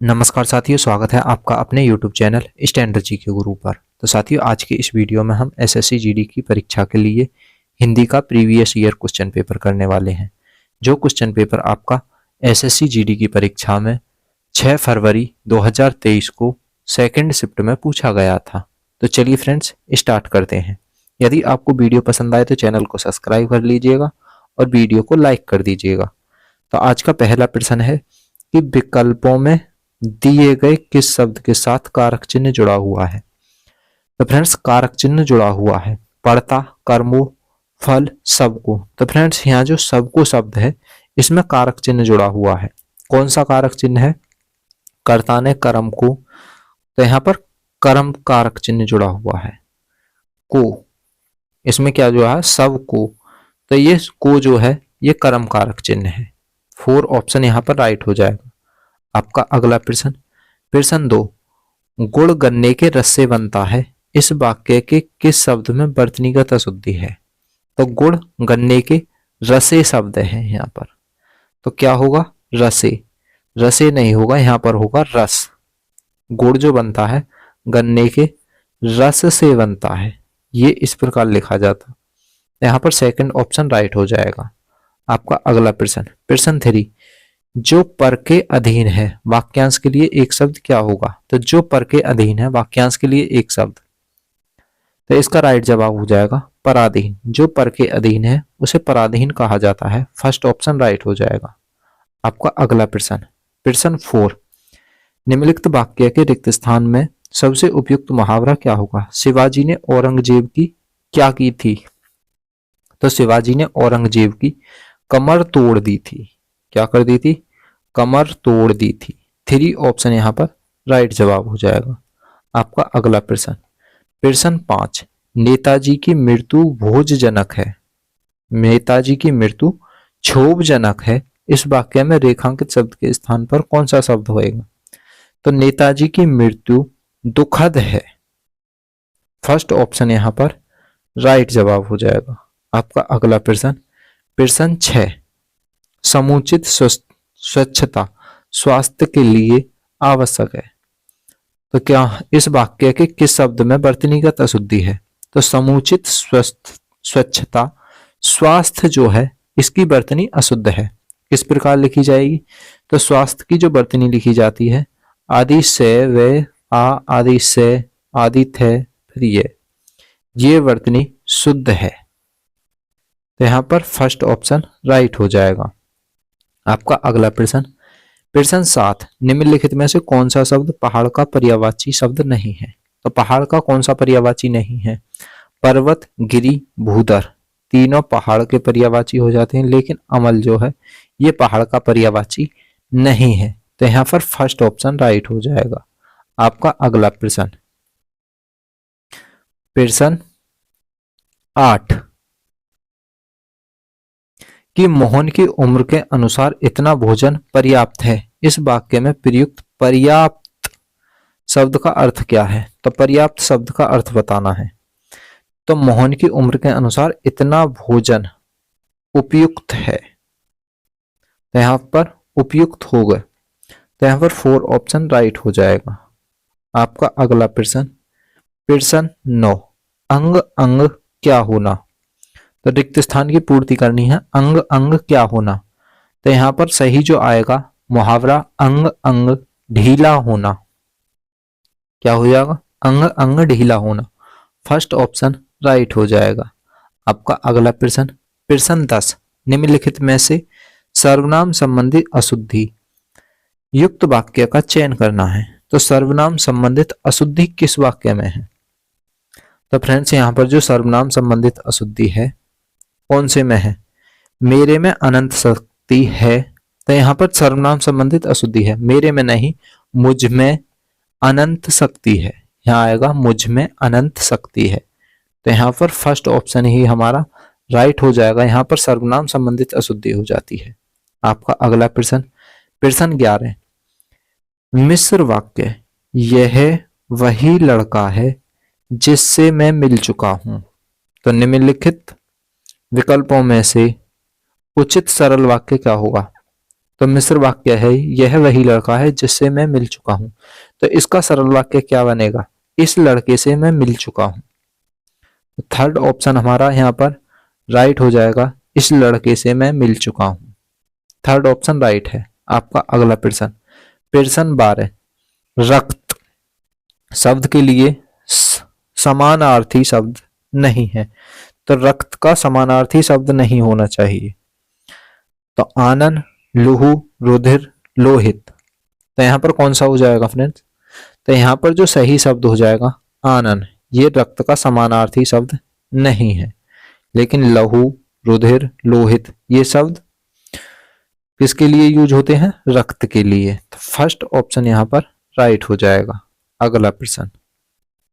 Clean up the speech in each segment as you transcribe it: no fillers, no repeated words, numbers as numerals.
नमस्कार साथियों, स्वागत है आपका अपने YouTube चैनल स्टैंडर्ड जी के गुरु पर। तो साथियों, आज के इस वीडियो में हम एसएससी जीडी की परीक्षा के लिए हिंदी का प्रीवियस ईयर क्वेश्चन पेपर करने वाले हैं। जो क्वेश्चन पेपर आपका एसएससी जीडी की परीक्षा में 6 फरवरी 2023 को सेकेंड शिफ्ट में पूछा गया था। तो चलिए फ्रेंड्स, स्टार्ट करते हैं। यदि आपको वीडियो पसंद आए तो चैनल को सब्सक्राइब कर लीजिएगा और वीडियो को लाइक कर दीजिएगा। तो आज का पहला प्रश्न है कि विकल्पों में दिए गए किस शब्द के साथ कारक चिन्ह जुड़ा हुआ है। तो फ्रेंड्स, कारक चिन्ह जुड़ा हुआ है पढ़ता, कर्मो, फल, सबको। तो फ्रेंड्स, यहाँ जो सबको शब्द है इसमें कारक चिन्ह जुड़ा हुआ है। कौन सा कारक चिन्ह है? कर्ता ने कर्म को, तो यहाँ पर कर्म कारक चिन्ह जुड़ा हुआ है। को, इसमें क्या जो है? सब को। तो ये को जो है ये कर्म कारक चिन्ह है। 4 ऑप्शन यहाँ पर राइट हो जाएगा। आपका अगला प्रश्न, प्रश्न 2, गुड़ गन्ने के रस से बनता है, इस वाक्य के किस शब्द में वर्तनीगत अशुद्धि है? तो गुड़ गन्ने के रसे शब्द है यहाँ पर, तो क्या होगा? रसे। रसे नहीं होगा, यहाँ पर होगा रस। गुड़ जो बनता है गन्ने के रस से बनता है, ये इस प्रकार लिखा जाता। यहाँ पर सेकंड ऑप्शन राइट हो जाएगा। आपका अगला प्रश्न, प्रश्न 3, जो पर के अधीन है वाक्यांश के लिए एक शब्द क्या होगा? तो जो पर के अधीन है वाक्यांश के लिए एक शब्द, तो इसका राइट जवाब हो जाएगा पराधीन। जो पर के अधीन है उसे पराधीन कहा जाता है। फर्स्ट ऑप्शन राइट हो जाएगा। आपका अगला प्रश्न, प्रश्न 4, निम्नलिखित वाक्य के रिक्त स्थान में सबसे उपयुक्त मुहावरा क्या होगा? शिवाजी ने औरंगजेब की क्या की थी? तो शिवाजी ने औरंगजेब की कमर तोड़ दी थी। क्या कर दी थी? कमर तोड़ दी थी। 3 ऑप्शन यहाँ पर राइट जवाब हो जाएगा। आपका अगला प्रश्न, प्रश्न 5, नेताजी की मृत्यु भोजजनक है, नेताजी की मृत्यु क्षोभजनक है, इस वाक्य में रेखांकित शब्द के स्थान पर कौन सा शब्द होएगा? तो नेताजी की मृत्यु दुखद है। फर्स्ट ऑप्शन यहाँ पर राइट जवाब हो जाएगा। आपका अगला प्रश्न, प्रश्न 6, समुचित स्वच्छता स्वास्थ्य के लिए आवश्यक है, तो क्या इस वाक्य के किस शब्द में वर्तनीगत अशुद्धि है? तो समुचित स्वच्छता स्वास्थ्य जो है इसकी वर्तनी अशुद्ध है। किस प्रकार लिखी जाएगी? तो स्वास्थ्य की जो वर्तनी लिखी जाती है आदि से वे आ, आदि से, आदि थे, फिर ये वर्तनी शुद्ध है। तो यहाँ पर फर्स्ट ऑप्शन राइट हो जाएगा। आपका अगला प्रश्न, प्रश्न 7, निम्नलिखित में से कौन सा शब्द पहाड़ का पर्यायवाची शब्द नहीं है? तो पहाड़ का कौन सा पर्यायवाची नहीं है? पर्वत, गिरि, भूधर, तीनों पहाड़ के पर्यायवाची हो जाते हैं, लेकिन अमल जो है ये पहाड़ का पर्यायवाची नहीं है। तो यहाँ पर फर्स्ट ऑप्शन राइट हो जाएगा। आपका अगला प्रश्न, प्रश्न 8, कि मोहन की उम्र के अनुसार इतना भोजन पर्याप्त है, इस वाक्य में प्रयुक्त पर्याप्त शब्द का अर्थ क्या है? तो पर्याप्त शब्द का अर्थ बताना है। तो मोहन की उम्र के अनुसार इतना भोजन उपयुक्त है, तो यहाँ पर उपयुक्त होगा। तो यहाँ पर 4 ऑप्शन राइट हो जाएगा। आपका अगला प्रश्न, प्रश्न 9, अंग अंग क्या होना? तो रिक्त स्थान की पूर्ति करनी है। अंग अंग क्या होना, तो यहाँ पर सही जो आएगा मुहावरा अंग अंग ढीला होना। क्या हो जाएगा? अंग अंग ढीला होना। फर्स्ट ऑप्शन राइट हो जाएगा। आपका अगला प्रश्न, प्रश्न 10, निम्नलिखित में से सर्वनाम संबंधी अशुद्धि युक्त वाक्य का चयन करना है। तो सर्वनाम संबंधित अशुद्धि किस वाक्य में है? तो फ्रेंड्स, यहाँ पर जो सर्वनाम संबंधित अशुद्धि है कौन से में है? मेरे में अनंत शक्ति है, तो यहाँ पर सर्वनाम संबंधित अशुद्धि है। मेरे में नहीं, मुझ में अनंत शक्ति है। यहाँ आएगा मुझ में अनंत शक्ति है। तो यहाँ पर फर्स्ट ऑप्शन ही हमारा राइट हो जाएगा। यहाँ पर सर्वनाम संबंधित अशुद्धि हो जाती है। आपका अगला प्रश्न, प्रश्न 11, मिश्र वाक्य, यह वही लड़का है जिससे मैं मिल चुका हूं। तो निम्नलिखित विकल्पों में से उचित सरल वाक्य क्या होगा? तो मिश्र वाक्य है यह वही लड़का है जिससे मैं मिल चुका हूं। तो इसका सरल वाक्य क्या बनेगा, इस लड़के से मैं मिल चुका हूं। थर्ड ऑप्शन हमारा यहाँ पर राइट हो जाएगा, इस लड़के से मैं मिल चुका हूं। थर्ड ऑप्शन राइट है। आपका अगला प्रश्न, प्रश्न 12, रक्त शब्द के लिए समानार्थी शब्द नहीं है। तो रक्त का समानार्थी शब्द नहीं होना चाहिए। तो आनन, लुहु, रुधिर, लोहित। तो यहां पर कौन सा हो जाएगा फ्रेंड्स, तो यहां पर जो सही शब्द हो जाएगा आनन। ये रक्त का समानार्थी शब्द नहीं है। लेकिन लहू, रुधिर, लोहित ये शब्द किसके लिए यूज होते हैं, रक्त के लिए। तो फर्स्ट ऑप्शन यहां पर राइट हो जाएगा। अगला प्रश्न,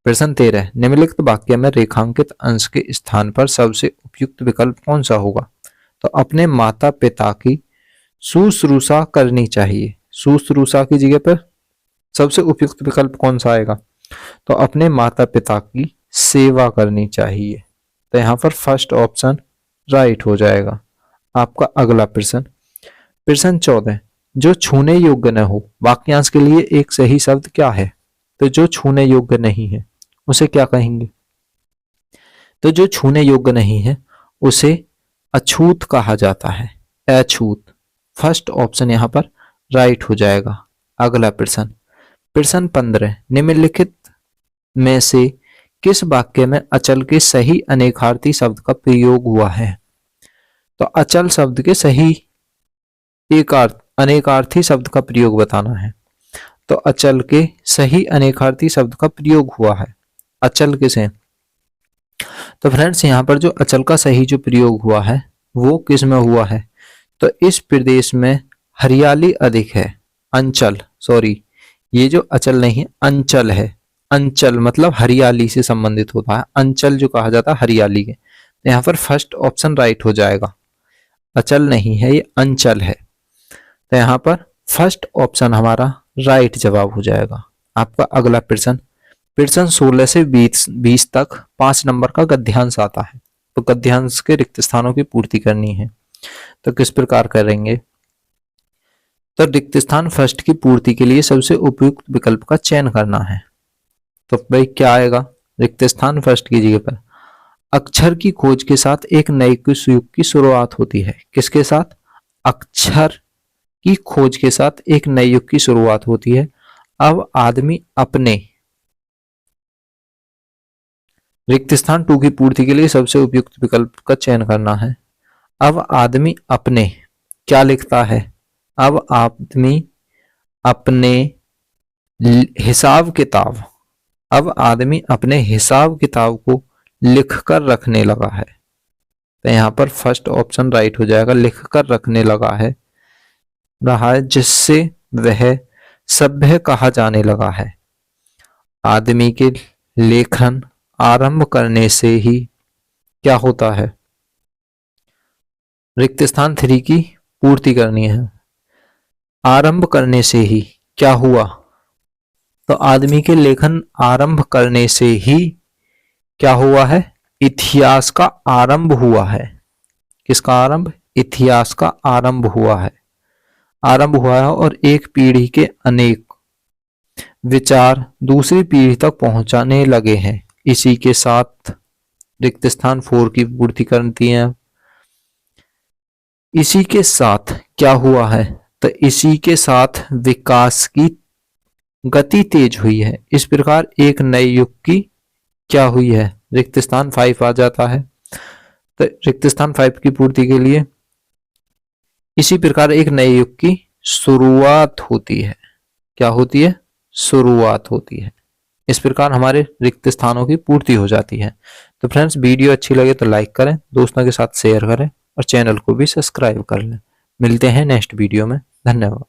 प्रश्न 13, निम्नलिखित वाक्य में रेखांकित अंश के स्थान पर सबसे उपयुक्त विकल्प कौन सा होगा। तो अपने माता पिता की शुश्रूषा करनी चाहिए। शुश्रूषा की जगह पर सबसे उपयुक्त विकल्प कौन सा आएगा, तो अपने माता पिता की सेवा करनी चाहिए। तो यहाँ पर फर्स्ट ऑप्शन राइट हो जाएगा। आपका अगला प्रश्न, प्रश्न 14, जो छूने योग्य न हो, वाक्यांश के लिए एक सही शब्द क्या है। तो जो छूने योग्य नहीं है उसे क्या कहेंगे, तो जो छूने योग्य नहीं है उसे अछूत कहा जाता है, अछूत। फर्स्ट ऑप्शन यहाँ पर राइट हो जाएगा। अगला प्रश्न, प्रश्न 15, निम्नलिखित में से किस वाक्य में अचल के सही अनेकार्थी शब्द का प्रयोग हुआ है। तो अचल शब्द के सही अनेकार्थी शब्द का प्रयोग बताना है। तो अचल के सही अनेकार्थी शब्द का प्रयोग हुआ है। अचल के से, तो फ्रेंड्स यहाँ पर जो अचल का सही जो प्रयोग हुआ है वो किस में हुआ है, तो इस प्रदेश में हरियाली अधिक है। अंचल, सॉरी ये जो अचल नहीं है अंचल है। अंचल मतलब हरियाली से संबंधित होता है, अंचल जो कहा जाता है हरियाली के। तो यहाँ पर फर्स्ट ऑप्शन राइट हो जाएगा। अचल नहीं है ये अंचल है। तो यहाँ पर फर्स्ट ऑप्शन हमारा राइट जवाब हो जाएगा। आपका अगला प्रश्न, प्रश्न 16 से 20 तक 5 नंबर का गद्यांश आता है। तो गद्यांश के रिक्त स्थानों की पूर्ति करनी है। तो किस प्रकार करेंगे, तो रिक्त स्थान फर्स्ट की पूर्ति के लिए सबसे उपयुक्त विकल्प का चयन करना है। तो भाई क्या आएगा, रिक्त स्थान फर्स्ट की जगह पर अक्षर की खोज के साथ एक नए युग की शुरुआत होती है। किसके साथ, अक्षर की खोज के साथ एक नए युग की शुरुआत होती है। अब आदमी अपने, रिक्त स्थान 2 की पूर्ति के लिए सबसे उपयुक्त विकल्प का चयन करना है। अब आदमी अपने क्या लिखता है, अब आदमी अपने हिसाब किताब, अब आदमी अपने हिसाब किताब को लिखकर रखने लगा है। तो यहाँ पर फर्स्ट ऑप्शन राइट हो जाएगा, लिखकर रखने लगा है रहा है, जिससे वह सभ्य कहा जाने लगा है। आदमी के लेखन आरंभ करने से ही क्या होता है, रिक्त स्थान 3 की पूर्ति करनी है। आरंभ करने से ही क्या हुआ, तो आदमी के लेखन आरंभ करने से ही क्या हुआ है, इतिहास का आरंभ हुआ है। किसका आरंभ, इतिहास का आरंभ हुआ है, आरंभ हुआ है। और एक पीढ़ी के अनेक विचार दूसरी पीढ़ी तक पहुंचाने लगे हैं। इसी के साथ रिक्त स्थान 4 की पूर्ति करती है। इसी के साथ क्या हुआ है, तो इसी के साथ विकास की गति तेज हुई है। इस प्रकार एक नए युग की क्या हुई है, रिक्त स्थान 5 आ जाता है। तो रिक्त स्थान 5 की पूर्ति के लिए इसी प्रकार एक नए युग की शुरुआत होती है। क्या होती है, शुरुआत होती है। इस प्रकार हमारे रिक्त स्थानों की पूर्ति हो जाती है। तो फ्रेंड्स वीडियो अच्छी लगे तो लाइक करें, दोस्तों के साथ शेयर करें और चैनल को भी सब्सक्राइब कर लें। मिलते हैं नेक्स्ट वीडियो में। धन्यवाद।